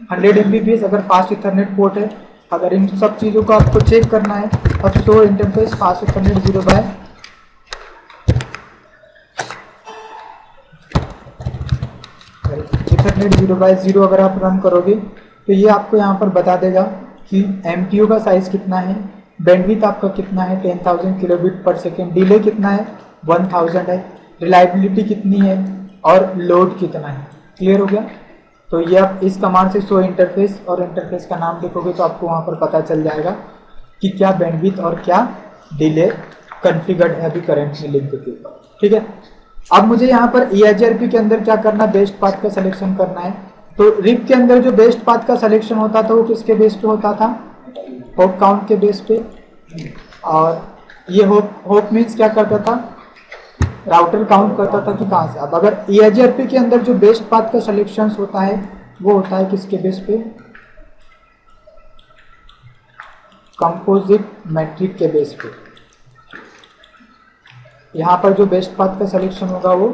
100 Mbps अगर fast Ethernet port है। अगर इन सब चीज़ों को आपको चेक करना है, अब शो इंटरफेस फास्ट इथरनेट 0/0 अगर आप रन करोगे तो ये आपको यहाँ पर बता देगा कि MTU का साइज़ कितना है, बैंडविड्थ आपका कितना है 10,000 किलोबिट पर सेकेंड, डिले कितना है 1000 है, रिलायबिलिटी कितनी है और लोड कितना है। क्लियर हो गया? तो ये आप इस कमांड से शो इंटरफेस और इंटरफेस का नाम लिखोगे तो आपको वहाँ पर पता चल जाएगा कि क्या बैंडविड्थ और क्या डिले कॉन्फ़िगर्ड है अभी करेंटली लिंक के ऊपर। ठीक है, अब मुझे यहाँ पर EIGRP के अंदर क्या करना, बेस्ट पाथ का सिलेक्शन करना है। तो रिप के अंदर जो बेस्ट पाथ का सिलेक्शन होता था वो किसके बेस पे होता था, होप काउंट के बेस पे। और ये होप मीन्स क्या करता था, राउटर काउंट करता था कि कहाँ से। अब अगर EIGRP के अंदर जो बेस्ट पाथ का सिलेक्शन होता है वो होता है किसके बेस पे, कंपोजिट मैट्रिक के बेस पे। यहाँ पर जो बेस्ट पाथ का सिलेक्शन होगा वो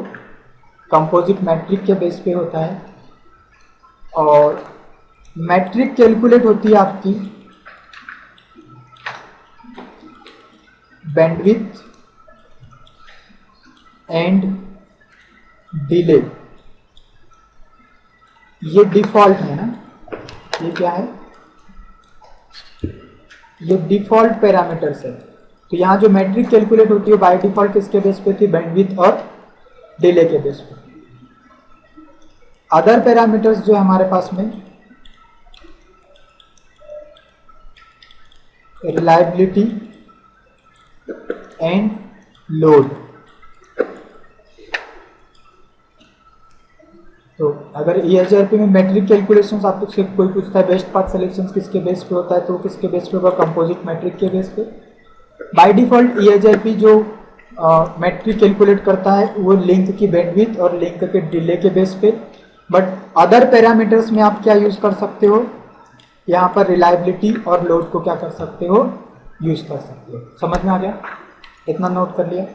कंपोजिट मैट्रिक के बेस पे होता है। और मैट्रिक कैलकुलेट होती है आपकी बैंडविड्थ एंड डिले, ये डिफॉल्ट है ना, ये क्या है, ये डिफॉल्ट पैरामीटर्स है। तो यहाँ जो मैट्रिक कैलकुलेट होती है बाय डिफॉल्ट किसके बेस पे थी, बैंडविड्थ और डिले के बेस पे। अदर पैरामीटर्स जो हमारे पास में रिलायबिलिटी एंड लोड। तो अगर EIGRP में मैट्रिक कैलकुलेशंस आपको सिर्फ कोई पूछता है बेस्ट पाथ सिलेक्शन किसके बेस पे होता है तो वो किसके बेस पे होगा, कंपोजिट मैट्रिक के बेस पे। बाय डिफॉल्ट EIGRP जो मैट्रिक कैलकुलेट करता है वो लिंक की बैंडविड्थ और लिंक के डिले के बेस पे। बट अदर पैरामीटर्स में आप क्या यूज़ कर सकते हो, यहाँ पर रिलायबिलिटी और लोड को क्या कर सकते हो, यूज़ कर सकते हो। समझ में आ गया? इतना नोट कर लिया।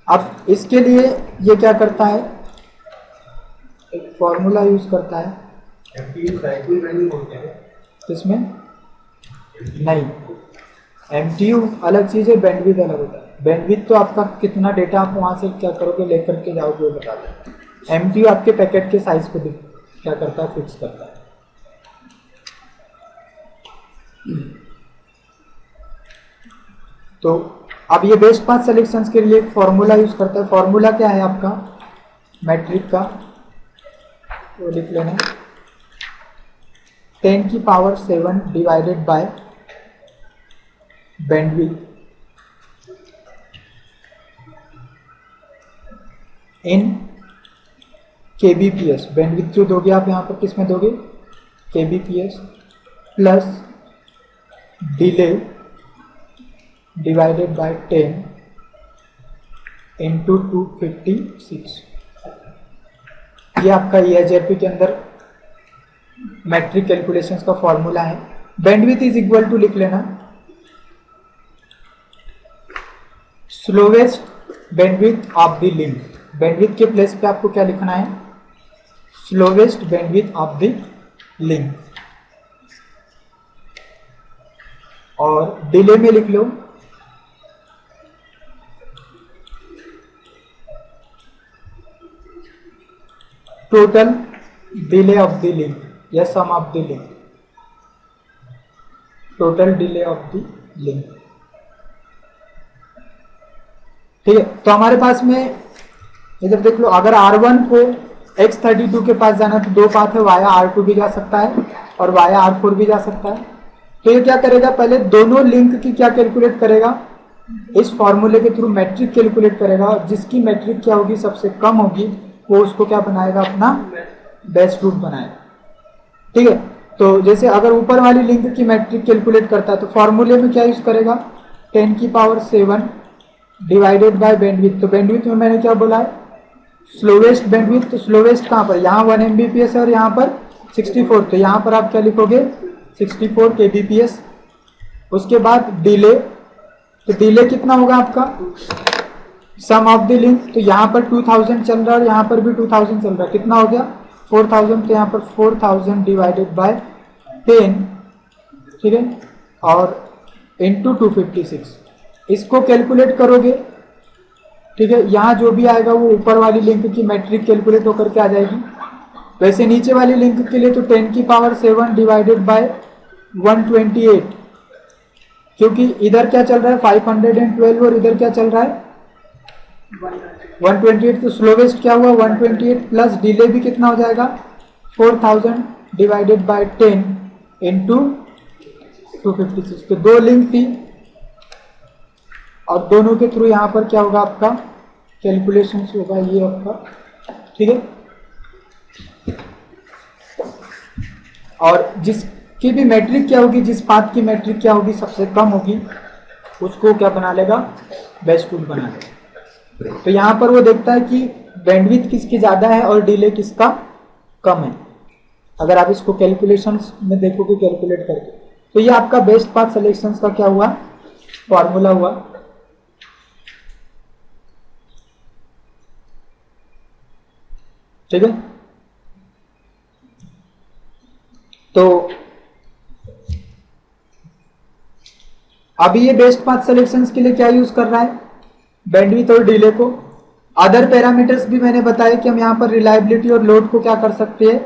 अब इसके लिए ये क्या करता है, एक फॉर्मूला यूज करता है। MTU साइकिल वैल्यू बोलते हैं किसमें? नहीं, MTU अलग चीज़ है, बैंडविड्थ अलग होता है। बैंडविड्थ तो आपका कितना डेटा आप वहाँ से क्या करोगे लेकर के जाओगे वो बता दें। MTU आपके पैकेट के साइज को क्या करता है, फिक्स करता है। तो अब ये बेस्ट पाथ सिलेक्शंस के लिए फॉर्मूला यूज करता है। फॉर्मूला क्या है आपका मैट्रिक का, तो लिख लेना 10⁻⁷ divided by bandwidth in kbps। Bandwidth जो दोगे आप यहाँ पर किस में दोगे, kbps plus delay divided by 10 into 256। ये आपका EIGRP के अंदर मैट्रिक कैलकुलेशंस का फॉर्मूला है। बैंडविड्थ इज इक्वल टू लिख लेना slowest bandwidth of the link. Bandwidth के प्लेस पे आपको क्या लिखना है, slowest bandwidth of the link. और डिले में लिख लो total delay of the link या sum of the link, total delay of the link. ठीक है, तो हमारे पास में इधर देख लो, अगर R1 को X32 के पास जाना तो दो पाथ है, वाया R2 भी जा सकता है और वाया R4 भी जा सकता है। तो ये क्या करेगा, पहले दोनों लिंक की क्या कैलकुलेट करेगा, इस फॉर्मूले के थ्रू मैट्रिक कैलकुलेट करेगा और जिसकी मैट्रिक क्या होगी सबसे कम होगी वो उसको क्या बनाएगा, अपना बेस्ट रूट बनाएगा। ठीक है, तो जैसे अगर ऊपर वाली लिंक की मैट्रिक कैलकुलेट करता है तो फॉर्मूले में क्या यूज करेगा, 10⁻⁷ डिवाइडेड बाय बैंडविड्थ। तो बैंडविड्थ में मैंने क्या बोला है, स्लोवेस्ट बैंडविड्थ। तो स्लोवेस्ट कहाँ पर, यहाँ 1 Mbps है और यहाँ पर 64। तो यहाँ पर आप क्या लिखोगे, 64 kbps। उसके बाद डिले, तो डिले कितना होगा आपका, सम ऑफ द लिंक। तो यहाँ पर 2000 चल रहा है और यहाँ पर भी 2000 चल रहा है, कितना हो गया 4000 तो यहाँ पर 4000 डिवाइडेड बाय 10, ठीक है, और इंटू 256 इसको कैलकुलेट करोगे, ठीक है। यहाँ जो भी आएगा वो ऊपर वाली लिंक की मैट्रिक कैलकुलेट होकर के आ जाएगी। वैसे नीचे वाली लिंक के लिए तो 10 की पावर 7 डिवाइडेड बाय 128, क्योंकि इधर क्या चल रहा है 512 और इधर क्या चल रहा है 128, तो स्लोवेस्ट क्या हुआ 128 प्लस डिले भी कितना हो जाएगा 4000 डिवाइडेड बाय 10 इंटू 256। तो दो लिंक थी और दोनों के थ्रू यहाँ पर क्या होगा आपका कैलकुलेशन होगा ये आपका, ठीक है। और जिसकी भी मैट्रिक क्या होगी, जिस पाथ की मैट्रिक क्या होगी सबसे कम होगी, उसको क्या बना लेगा बेस्ट टूल बना लेगा। तो यहाँ पर वो देखता है कि बैंडविड्थ किसकी ज़्यादा है और डिले किसका कम है। अगर आप इसको कैलकुलेशंस में देखोगे कैलकुलेट करके, तो ये आपका बेस्ट पाथ सिलेक्शंस का क्या हुआ फॉर्मूला हुआ। ठीक है, तो अभी ये बेस्ट पाथ सिलेक्शंस के लिए क्या यूज कर रहा है बैंडविड्थ और डिले को। अदर पैरामीटर्स भी मैंने बताया कि हम यहाँ पर रिलायबिलिटी और लोड को क्या कर सकते हैं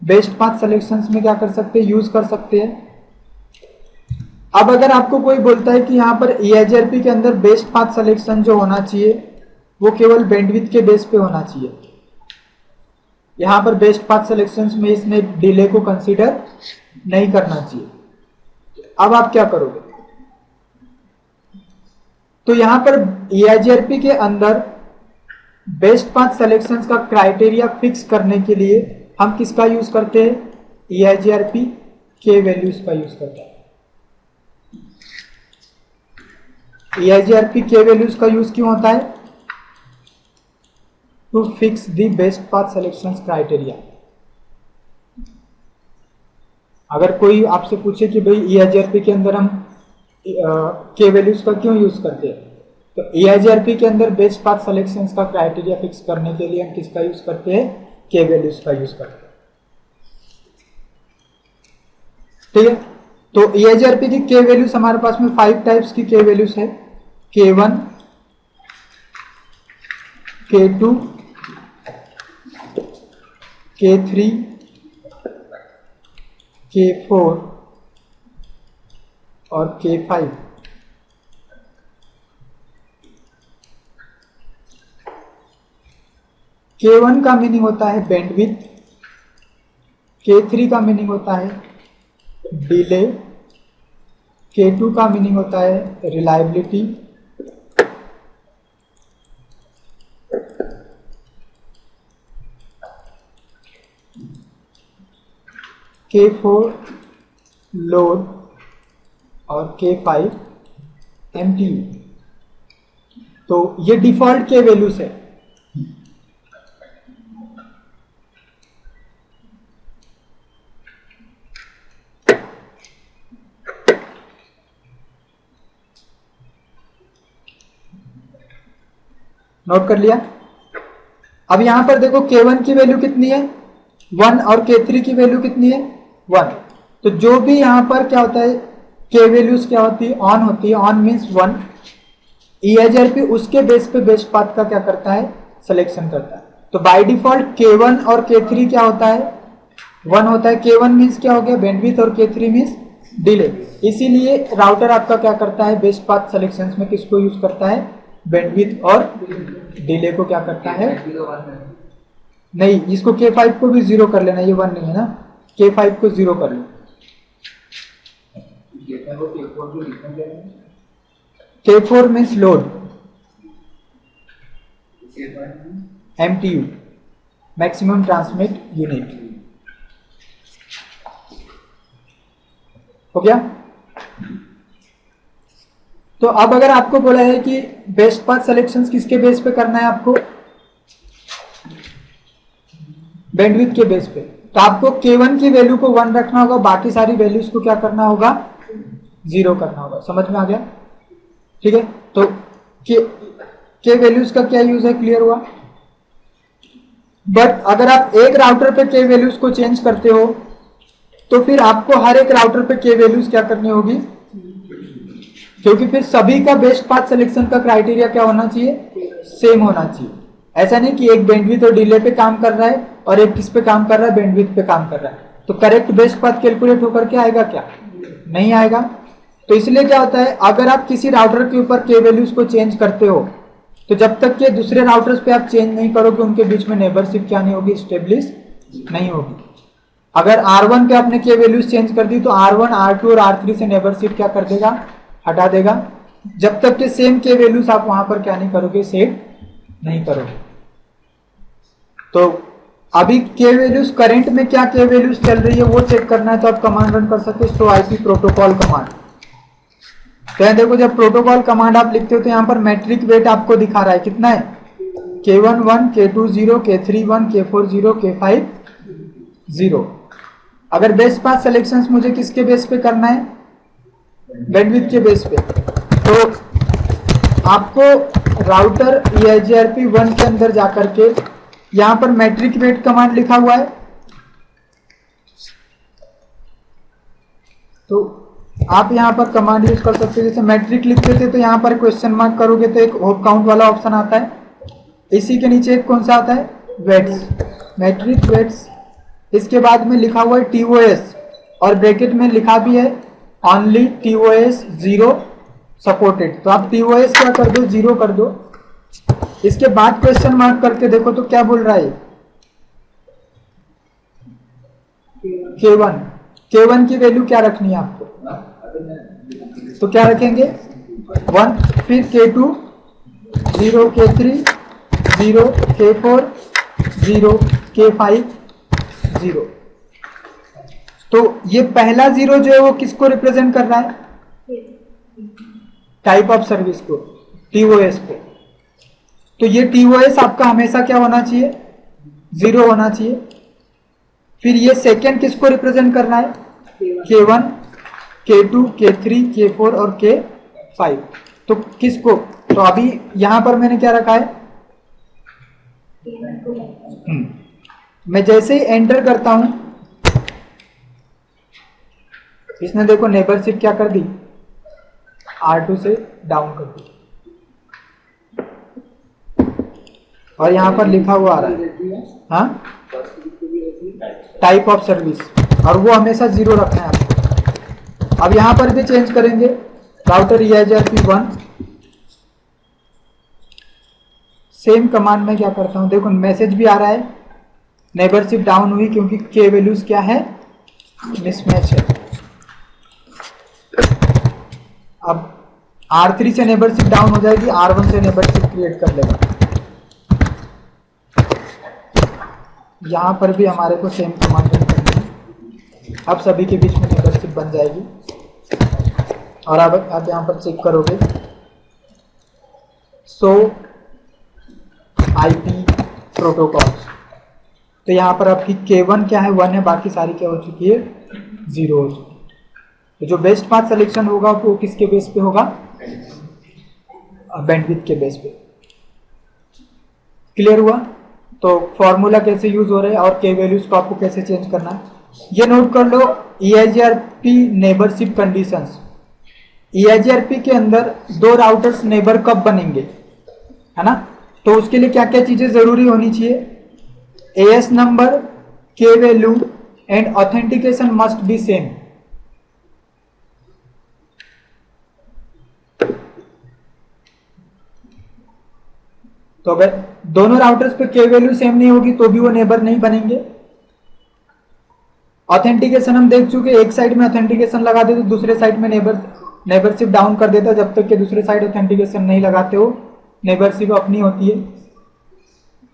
बेस्ट पाथ सिलेक्शंस में क्या कर सकते हैं यूज कर सकते हैं। अब अगर आपको कोई बोलता है कि यहाँ पर EIGRP के अंदर बेस्ट पाथ सिलेक्शन जो होना चाहिए वो केवल बैंडविड्थ के बेस पे होना चाहिए, यहाँ पर बेस्ट पाथ सिलेक्शंस में इसने डिले को कंसीडर नहीं करना चाहिए। अब आप क्या करोगे, तो यहाँ पर EIGRP के अंदर बेस्ट पाथ सिलेक्शंस का क्राइटेरिया फिक्स करने के लिए हम किसका यूज करते हैं EIGRP के वैल्यूज का यूज करते हैं। EIGRP के वैल्यूज का यूज क्यों होता है to fix the best path selections criteria. अगर कोई आपसे पूछे कि भाई EIGRP के अंदर हम के वैल्यूज का क्यों यूज करते हैं, तो EIGRP के अंदर बेस्ट पाथ सिलेक्शंस का क्राइटेरिया फिक्स करने के लिए हम किसका यूज करते हैं के वैल्यूज का यूज करते हैं। ठीक है, तो EIGRP की के वैल्यूज हमारे पास में 5 टाइप्स की के वैल्यूज है, K1, K2, K3, K4 और K5। K1 का मीनिंग होता है बैंडविड्थ, K3 का मीनिंग होता है डिले, K2 का मीनिंग होता है रिलायबिलिटी, K4 लोड और K5 MTU। तो ये डिफॉल्ट के वैल्यूज है। नोट कर लिया। अब यहां पर देखो K1 की वैल्यू कितनी है 1 और K3 की वैल्यू कितनी है 1। तो जो भी यहां पर क्या होता है के वैल्यूज क्या होती है ऑन होती है, ऑन मीन्स 1। EIGRP उसके बेस पे बेस्ट पाथ का क्या करता है सिलेक्शन करता है। तो बाय डिफॉल्ट K1 और K3 क्या होता है 1 होता है। K1 मीन्स क्या हो गया बैंडविड्थ और K3 मीन्स डिले। इसीलिए राउटर आपका क्या करता है बेस्ट पाथ सिलेक्शंस में किसको यूज करता है बैंडविड्थ और डिले को क्या करता है। नहीं, इसको K5 को भी 0 कर लेना, ये 1 नहीं है ना, K5 को 0 कर लो। K4 means load, MTU maximum transmit unit. हो गया। तो अब अगर आपको बोला है कि बेस्ट पाथ सिलेक्शंस किसके बेस पे करना है आपको बैंडविड्थ के बेस पे, तो आपको K1 की वैल्यू को 1 रखना होगा, बाकी सारी वैल्यूज को क्या करना होगा 0 करना होगा। समझ में आ गया। ठीक है, तो के वैल्यूज का क्या यूज है क्लियर हुआ। बट अगर आप एक राउटर पे के वैल्यूज को चेंज करते हो तो फिर आपको हर एक राउटर पे के वैल्यूज क्या करनी होगी, क्योंकि फिर सभी का बेस्ट पाथ सिलेक्शन का क्राइटेरिया क्या होना चाहिए, सेम होना चाहिए। ऐसा नहीं कि एक बैंडविड्थ और डिले पे काम कर रहा है और एक किस पे काम कर रहा है, बैंडविड्थ पे काम कर रहा है, तो करेक्ट बेस्ट पाथ कैलकुलेट होकर के आएगा क्या, नहीं आएगा। तो इसलिए क्या होता है, अगर आप किसी राउटर के ऊपर के वैल्यूज को चेंज करते हो तो जब तक के दूसरे राउटर्स पे आप चेंज नहीं करोगे उनके बीच में नेबरशिप क्या नहीं होगी, स्टेब्लिश नहीं होगी। अगर R1 पे आपने के वैल्यूज चेंज कर दी तो R1, R2 और R3 से नेबरशिप क्या कर देगा, हटा देगा, जब तक के सेम के वैल्यूज आप वहां पर क्या नहीं करोगे, सेट नहीं करोगे। तो अभी के वैल्यूज करंट में क्या के वैल्यूज चल रही है वो चेक करना है तो आप कमांड रन कर सकते हो, शो आईपी प्रोटोकॉल कमांड। तो देखो जब प्रोटोकॉल कमांड आप लिखते हो तो यहाँ पर मैट्रिक वेट आपको दिखा रहा है कितना है, K1 1, K2 0, K3 1, K4 0, K5 0। अगर बेस्ट पाथ सिलेक्शंस मुझे किसके बेस पे करना है, बैंडविड्थ के बेस पे, तो आपको राउटर EIGRP 1 के अंदर जाकर के यहाँ पर मैट्रिक वेट कमांड लिखा हुआ है, तो आप यहाँ पर कमांड यूज कर सकते हो। जैसे मैट्रिक लिखते थे तो यहाँ पर क्वेश्चन मार्क करोगे तो एक होप काउंट वाला ऑप्शन आता है, इसी के नीचे एक कौन सा आता है, वेट्स, मैट्रिक वेट्स। इसके बाद में लिखा हुआ है TOS और ब्रैकेट में लिखा भी है ओनली TOS 0 सपोर्टेड, तो आप TOS क्या कर दो, 0 कर दो। इसके बाद क्वेश्चन मार्क करके देखो तो क्या बोल रहा है, K1 की वैल्यू क्या रखनी है आपको, तो क्या रखेंगे 1, फिर K2 0, K3 0, K4 0, K5 0। तो ये पहला 0 जो है वो किसको रिप्रेजेंट कर रहा है, टाइप ऑफ सर्विस को, TOS को। तो ये TOS आपका हमेशा क्या होना चाहिए, 0 होना चाहिए। फिर ये सेकेंड किसको रिप्रेजेंट करना है, K1, K2, K3, K4 और K5। तो किसको, तो अभी यहां पर मैंने क्या रखा है, मैं जैसे ही एंटर करता हूं इसने देखो नेबरशिप क्या कर दी, R2 से डाउन कर दी, और यहां पर लिखा हुआ आ रहा है हाँ टाइप ऑफ सर्विस, और वो हमेशा 0 रखना है आपको। अब यहां पर भी चेंज करेंगे, राउटर EIGRP 1, सेम कमांड में क्या करता हूं, देखो मैसेज भी आ रहा है, नेबरशिप डाउन हुई क्योंकि के वैल्यूज क्या है, मिसमैच है। अब R3 से नेबरशिप डाउन हो जाएगी, R1 से नेबरशिप क्रिएट कर लेगा। यहां पर भी हमारे को सेम कमांड करनी है, अब सभी के बीच में नेबरशिप बन जाएगी। और अब आप यहां पर चेक करोगे, सो आईपी प्रोटोकॉल, तो यहां पर आपकी K1 क्या है, 1 है, बाकी सारी क्या हो चुकी है, 0 हो चुकी है। तो जो बेस्ट पाथ सिलेक्शन होगा वो किसके बेस पे होगा, बैंडविड्थ के बेस पे। क्लियर हुआ। तो फॉर्मूला कैसे यूज हो रहा है और के वैल्यूज को आपको कैसे चेंज करना है, ये नोट कर लो। EIGRP नेबरशिप कंडीशंस, EIGRP के अंदर 2 राउटर्स नेबर कब बनेंगे, है ना, तो उसके लिए क्या क्या चीजें जरूरी होनी चाहिए, AS नंबर, के value and authentication must be same. तो अगर दोनों राउटर्स पे के वैल्यू सेम नहीं होगी तो भी वो नेबर नहीं बनेंगे। ऑथेंटिकेशन हम देख चुके, एक साइड में ऑथेंटिकेशन लगा दे तो दूसरे साइड में नेबरशिप डाउन कर देता, जब तक कि दूसरे साइड ऑथेंटिकेशन नहीं लगाते हो नेबरशिप अपनी होती है।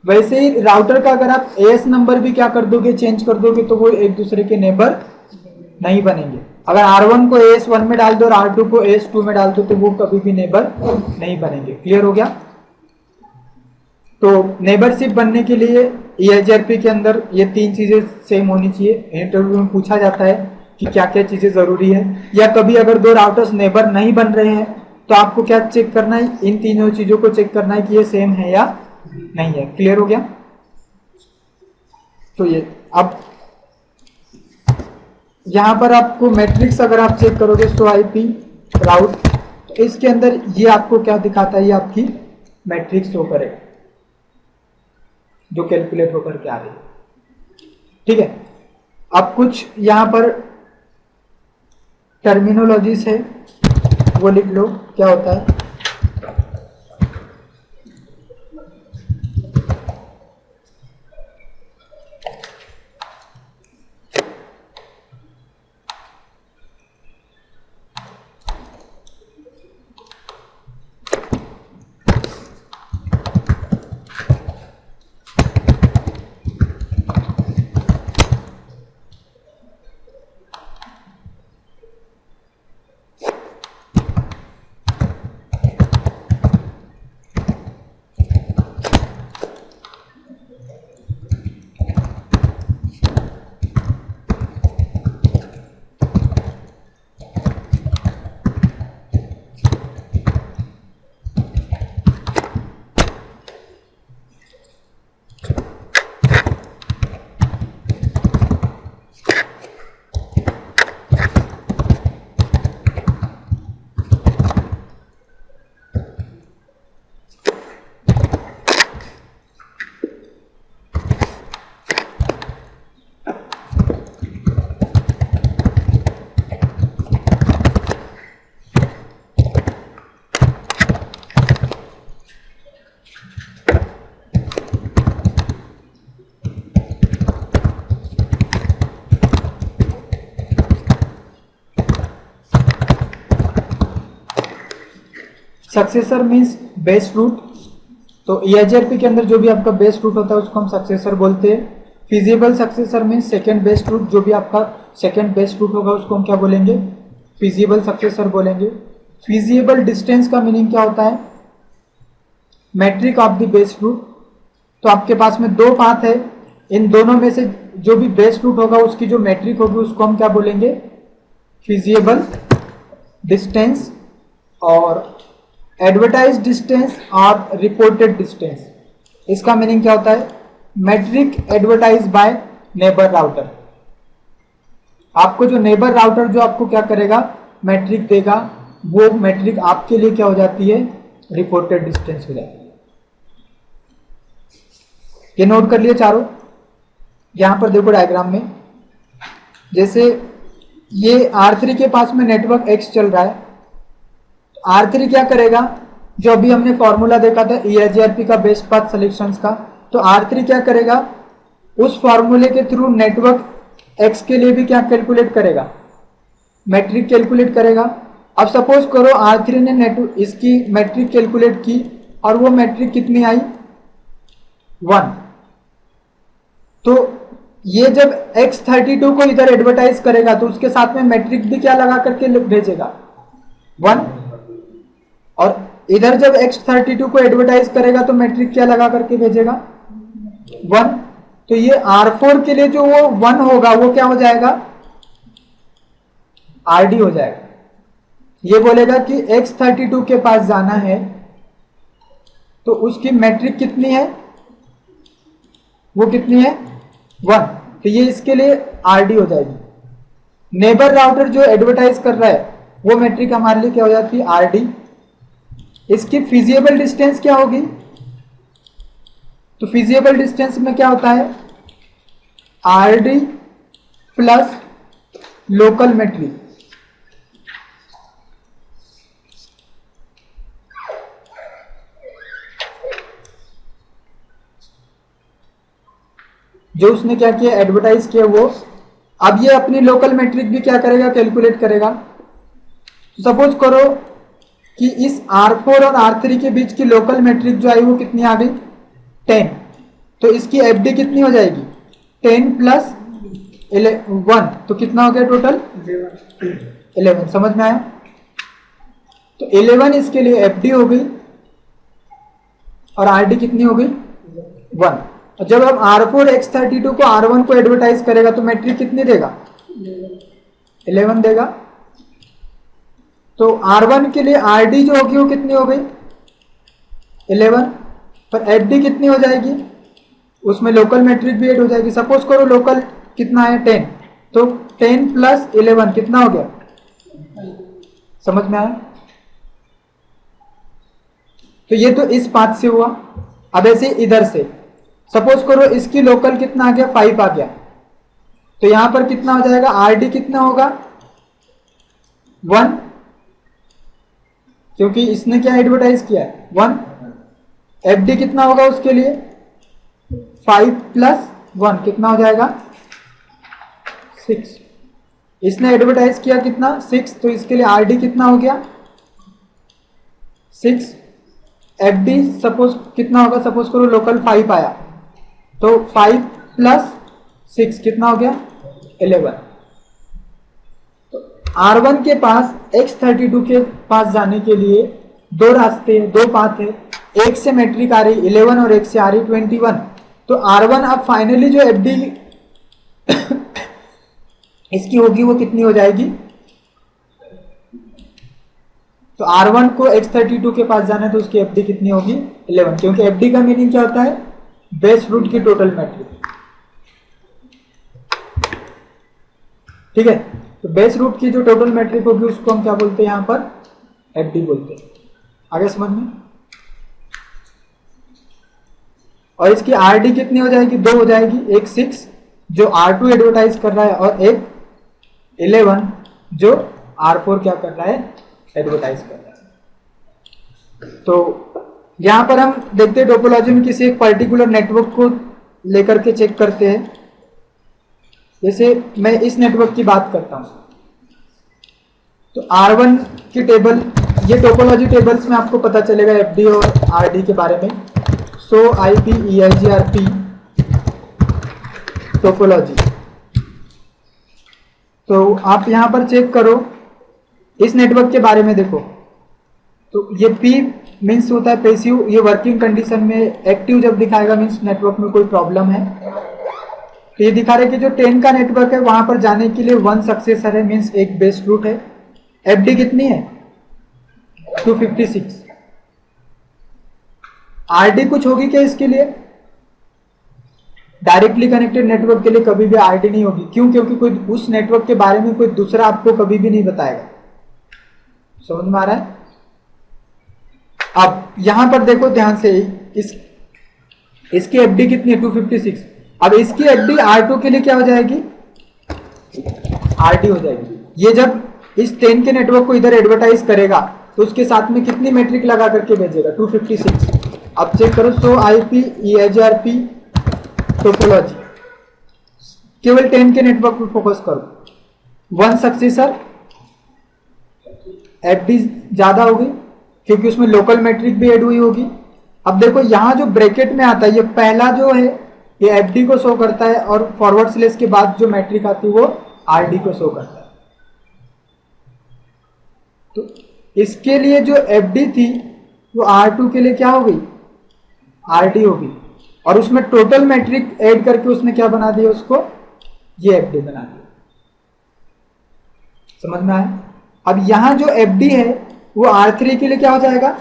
वैसे ही राउटर का अगर आप AS नंबर भी क्या कर दोगे, चेंज कर दोगे, तो वो एक दूसरे के नेबर नहीं बनेंगे। अगर R1 को AS1 में डाल दो और R2 को AS2 में डाल दो तो वो कभी भी नेबर नहीं बनेंगे। क्लियर हो गया। तो नेबरशिप बनने के लिए EIGRP के अंदर ये 3 चीजें सेम होनी चाहिए। इंटरव्यू में पूछा जाता है कि क्या क्या चीजें जरूरी है, या कभी अगर 2 राउटर्स नेबर नहीं बन रहे हैं तो आपको क्या चेक करना है, इन तीनों चीजों को चेक करना है कि ये सेम है या नहीं है। क्लियर हो गया। तो ये अब यहाँ पर आपको मैट्रिक्स अगर आप चेक करोगे सो आईपी राउट, तो इसके अंदर ये आपको क्या दिखाता है, ये आपकी मैट्रिक्स शो करेगा जो कैलकुलेट होकर के आ रही है। ठीक है, अब कुछ यहाँ पर टर्मिनोलॉजीज है वो लिख लो क्या होता है। सक्सेसर मीन्स बेस फ्रूट, तो ईआईजीआरपी के अंदर जो भी आपका बेस फ्रूट होता है उसको हम सक्सेसर बोलते हैं। Feasible successor means second base fruit, जो भी आपका सेकेंड बेस फ्रूट होगा उसको हम क्या बोलेंगे, फिजिबल सक्सेसर बोलेंगे। फिजिबल डिस्टेंस का मीनिंग क्या होता है, metric of the best route. तो आपके पास में दो पाथ है, इन दोनों में से जो भी बेस फ्रूट होगा उसकी जो मैट्रिक होगी उसको हम क्या बोलेंगे, फिजिबल डिस्टेंस। और एडवर्टाइज डिस्टेंस और रिपोर्टेड डिस्टेंस, इसका मीनिंग क्या होता है, metric advertise by neighbour router. आपको जो नेबर राउटर जो आपको क्या करेगा, मैट्रिक देगा, वो मैट्रिक आपके लिए क्या हो जाती है, रिपोर्टेड डिस्टेंस हो जाती है। ये नोट कर लिए चारों। यहां पर देखो डायग्राम में, जैसे ये R3 के पास में नेटवर्क X चल रहा है, R3 क्या करेगा, जो अभी हमने फॉर्मूला देखा था ईआईजीआरपी का बेस्ट पाथ सिलेक्शंस का, तो R3 क्या करेगा, उस फॉर्मूले के थ्रू नेटवर्क X के लिए भी क्या कैलकुलेट करेगा, मैट्रिक कैलकुलेट करेगा। अब सपोज करो R3 ने इसकी मैट्रिक कैलकुलेट की और वो मैट्रिक कितनी आई, 1। तो ये जब X32 को इधर एडवर्टाइज करेगा तो उसके साथ में मैट्रिक भी क्या लगा करके भेजेगा, 1। और इधर जब X32 को एडवर्टाइज करेगा तो मैट्रिक क्या लगा करके भेजेगा, 1। तो ये R4 के लिए जो वो 1 होगा वो क्या हो जाएगा, RD हो जाएगा। ये बोलेगा कि X32 के पास जाना है तो उसकी मैट्रिक कितनी है, वो कितनी है, 1। तो ये इसके लिए RD हो जाएगी। नेबर राउटर जो एडवर्टाइज कर रहा है वो मैट्रिक हमारे लिए क्या हो जाती है, RD। इसकी फिजिबल डिस्टेंस क्या होगी, तो फिजिबल डिस्टेंस में क्या होता है, RD प्लस लोकल मैट्रिक। जो उसने क्या किया, एडवर्टाइज किया वो, अब ये अपनी लोकल मैट्रिक भी क्या करेगा, कैलकुलेट करेगा। सपोज करो कि इस R4 और R3 के बीच की लोकल मैट्रिक जो आई वो कितनी आ गई, 10। तो इसकी FD कितनी हो जाएगी, 10 प्लस 1, तो कितना हो गया टोटल, 11। समझ में आया, तो 11 इसके लिए FD हो गई और RD कितनी हो गई, 1। और जब हम R4 X32 को R1 को एडवर्टाइज करेगा तो मैट्रिक कितनी देगा, 11 देगा। तो R1 के लिए RD जो होगी वो कितनी हो गई, 11, पर FD कितनी हो जाएगी, उसमें लोकल मैट्रिक भी ऐड हो जाएगी। सपोज करो लोकल कितना है 10, तो 10 प्लस 11 कितना हो गया, समझ में आया? तो ये तो इस पाथ से हुआ। अब ऐसे इधर से सपोज करो इसकी लोकल कितना आ गया 5 आ गया, तो यहां पर कितना हो जाएगा, आर डी कितना होगा 1, क्योंकि इसने क्या एडवर्टाइज किया है 1। एफ डी कितना होगा उसके लिए 5 प्लस 1 कितना हो जाएगा 6। इसने एडवर्टाइज किया कितना 6, तो इसके लिए आर डी कितना हो गया 6। एफ डी सपोज कितना होगा, सपोज करो लोकल 5 आया, तो 5 प्लस 6 कितना हो गया 11। तो R1 के पास X32 के पास जाने के लिए दो रास्ते हैं, दो पाथ है। एक से मैट्रिक आ रही 11 और एक से आ रही 21। तो R1 अब फाइनली जो FD इसकी होगी वो कितनी हो जाएगी, तो R1 को X32 के पास जाना है तो उसकी FD कितनी होगी 11, क्योंकि FD का मीनिंग क्या होता है, बेस रूट की टोटल मैट्रिक। ठीक है, तो बेस रूट की जो टोटल मैट्रिक होगी उसको हम क्या बोलते हैं, यहां पर FD बोलते हैं। आगे समझ में? और इसकी RD कितनी हो जाएगी, 2 हो जाएगी, एक 6 जो R2 एडवर्टाइज कर रहा है और एक 11 जो R4 क्या कर रहा है, एडवर्टाइज कर रहा है। तो यहां पर हम देखते हैं टोपोलॉजी में किसी एक पर्टिकुलर नेटवर्क को लेकर के चेक करते हैं। जैसे मैं इस नेटवर्क की बात करता हूं, तो R1 की टेबल, ये टोपोलॉजी टेबल्स में आपको पता चलेगा FD और RD के बारे में। सो IP EIGRP टोपोलॉजी, तो आप यहां पर चेक करो इस नेटवर्क के बारे में देखो। तो ये P मीन्स होता है पैसिव, ये वर्किंग कंडीशन में, एक्टिव जब दिखाएगा मीन्स नेटवर्क में कोई प्रॉब्लम है। तो ये दिखा रहे कि जो 10 का नेटवर्क है वहां पर जाने के लिए 1 सक्सेसर है, मीन्स एक बेस रूट है। FD कितनी है 256। RD कुछ होगी क्या इसके लिए, डायरेक्टली कनेक्टेड नेटवर्क के लिए कभी भी RD नहीं होगी। क्यों? क्योंकि कोई उस नेटवर्क के बारे में कोई दूसरा आपको कभी भी नहीं बताएगा। समझ में आ रहा है? अब यहां पर देखो ध्यान से, इसकी FD कितनी है 256। अब इसकी FD R2 के लिए क्या हो जाएगी, RD हो जाएगी। ये जब इस 10 के नेटवर्क को इधर एडवर्टाइज करेगा तो उसके साथ में कितनी मैट्रिक लगा करके भेजेगा 256। अब चेक करो, सो IP EIGRP टोपोलॉजी, केवल 10 के नेटवर्क पर फोकस करो। 1 सक्सेसर, FD ज्यादा होगी क्योंकि उसमें लोकल मैट्रिक भी ऐड हुई होगी। अब देखो यहां जो ब्रैकेट में आता है, ये पहला जो है ये FD को शो करता है और फॉरवर्ड स्लेश के बाद जो मैट्रिक आती है वो RD को शो करता है। तो इसके लिए जो FD थी वो R2 के लिए क्या हो गई, RD होगी, और उसमें टोटल मैट्रिक ऐड करके उसने क्या बना दिया, उसको ये FD बना दिया। समझ में आया? अब यहां जो FD है वो R3 के लिए क्या हो जाएगा,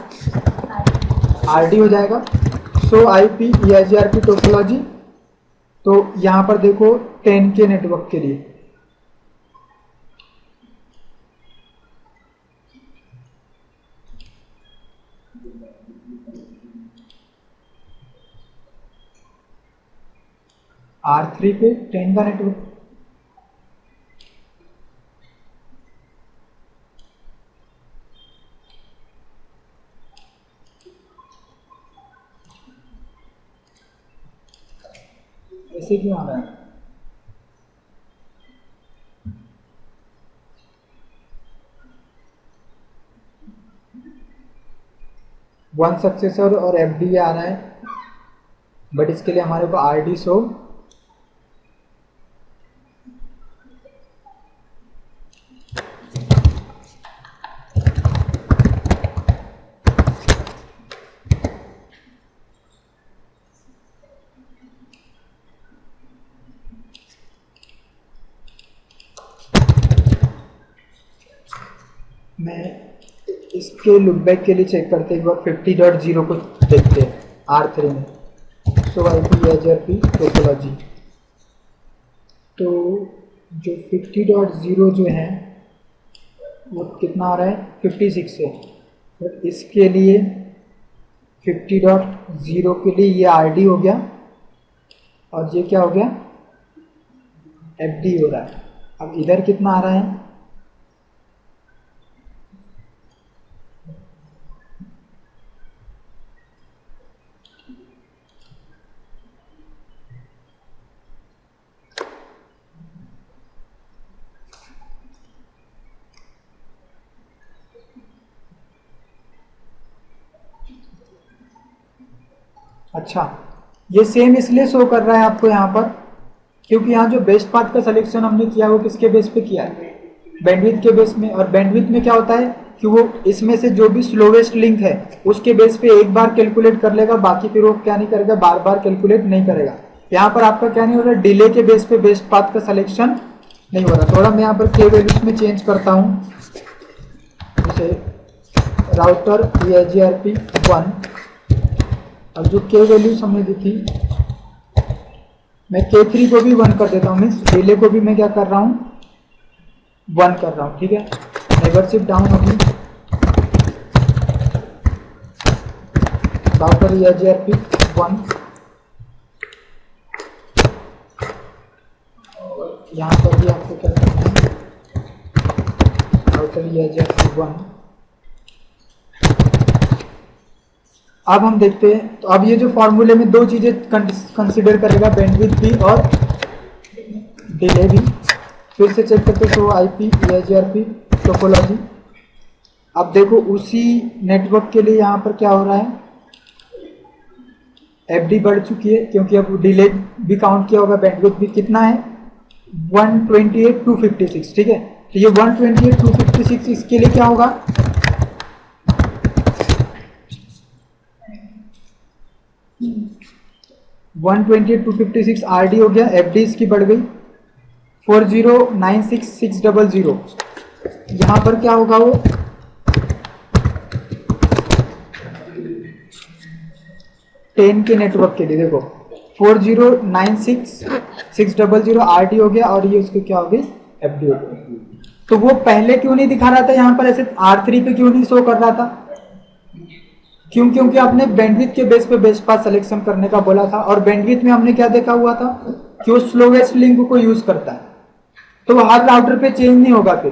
RD हो जाएगा। सो IP EIGRP टोपोलॉजी, तो यहां पर देखो 10 के नेटवर्क के लिए R3 पे 10 का नेटवर्क, ऐसे क्यों आ रहा है? वन सक्सेसर और FD आ रहा है, बट इसके लिए हमारे को RD शो मैं इसके लुकबैक के लिए चेक करते एक बार 50.0 को देखते हैं R3 में। सो IP AGRP टोपोलॉजी। तो जो 50.0 जो है वो कितना आ रहा है 56 से, तो इसके लिए 50.0 के लिए ये RD हो गया और ये क्या हो गया FD हो रहा है। अब इधर कितना आ रहा है, अच्छा ये सेम इसलिए शो कर रहा है आपको यहाँ पर क्योंकि यहाँ जो बेस्ट पाथ का सिलेक्शन हमने किया वो किसके बेस पे किया है, बैंडविड्थ के बेस में। और बैंडविड्थ में क्या होता है कि वो इसमें से जो भी स्लोवेस्ट लिंक है उसके बेस पे एक बार कैलकुलेट कर लेगा, बाकी फिर वो क्या नहीं करेगा, बार बार कैलकुलेट नहीं करेगा। यहाँ पर आपका क्या नहीं हो रहा, डिले के बेस पे बेस्ट पाथ का सिलेक्शन नहीं हो रहा। थोड़ा मैं यहाँ पर के वैल्यूज में चेंज करता हूँ, जैसे राउटर AGRP 1 और जो के वैल्यूज हमने दी थी मैं K3 को भी 1 कर देता हूँ, मीन्स डिले को भी मैं क्या कर रहा हूँ 1 कर रहा हूँ, ठीक है। नेबरशिप डाउन होगी, राउटर AGRP 1 और यहाँ पर भी आपको क्या करना है, राउटर AGRP 1। अब हम देखते हैं, तो अब ये जो फॉर्मूले में दो चीजें कंसीडर करेगा, बैंडविड्थ भी और डिले भी। फिर से चेक करते तो IP AGRP टोपोलॉजी। अब देखो उसी नेटवर्क के लिए यहाँ पर क्या हो रहा है, FD बढ़ चुकी है क्योंकि अब डिले भी काउंट किया होगा, बैंडविड्थ भी कितना है 128/256, ठीक है। तो ये 128/256 इसके लिए क्या होगा, 128/256 RD हो गया, FD इसकी बढ़ गई 4096,600। यहाँ पर क्या होगा वो 10 के नेटवर्क के लिए देखो 4096,600 RD हो गया और ये उसको क्या हो गई FD हो गई। तो वो पहले क्यों नहीं दिखा रहा था यहाँ पर, ऐसे R3 पे क्यों नहीं शो कर रहा था, क्यों, क्योंकि आपने बैंडविड्थ के बेस पे बेस्ट पाथ सिलेक्शन करने का बोला था और बैंडविड्थ में हमने क्या देखा हुआ था कि वो स्लोवेस्ट लिंक को यूज करता है, तो वो हर राउटर पे चेंज नहीं होगा। फिर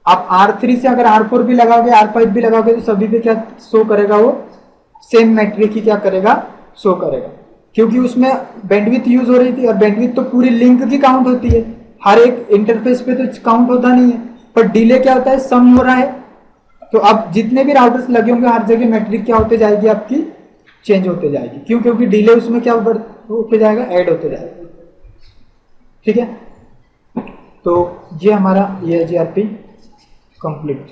आप R3 से अगर R4 भी लगाओगे R5 भी लगाओगे तो सभी पे क्या शो करेगा, वो सेम मैट्रिक ही क्या करेगा शो करेगा, क्योंकि उसमें बैंडविड्थ यूज हो रही थी और बैंडविड्थ तो पूरी लिंक की काउंट होती है, हर एक इंटरफेस पे तो काउंट होता नहीं है, पर डिले क्या होता है सम हो रहा है। तो अब जितने भी राउटर्स लगे होंगे हर जगह मैट्रिक क्या होते जाएगी आपकी चेंज होते जाएगी, क्यों, क्योंकि डिले उसमें क्या होते जाएगा ऐड होते जाएगा, ठीक है। तो ये हमारा AGRP कंप्लीट।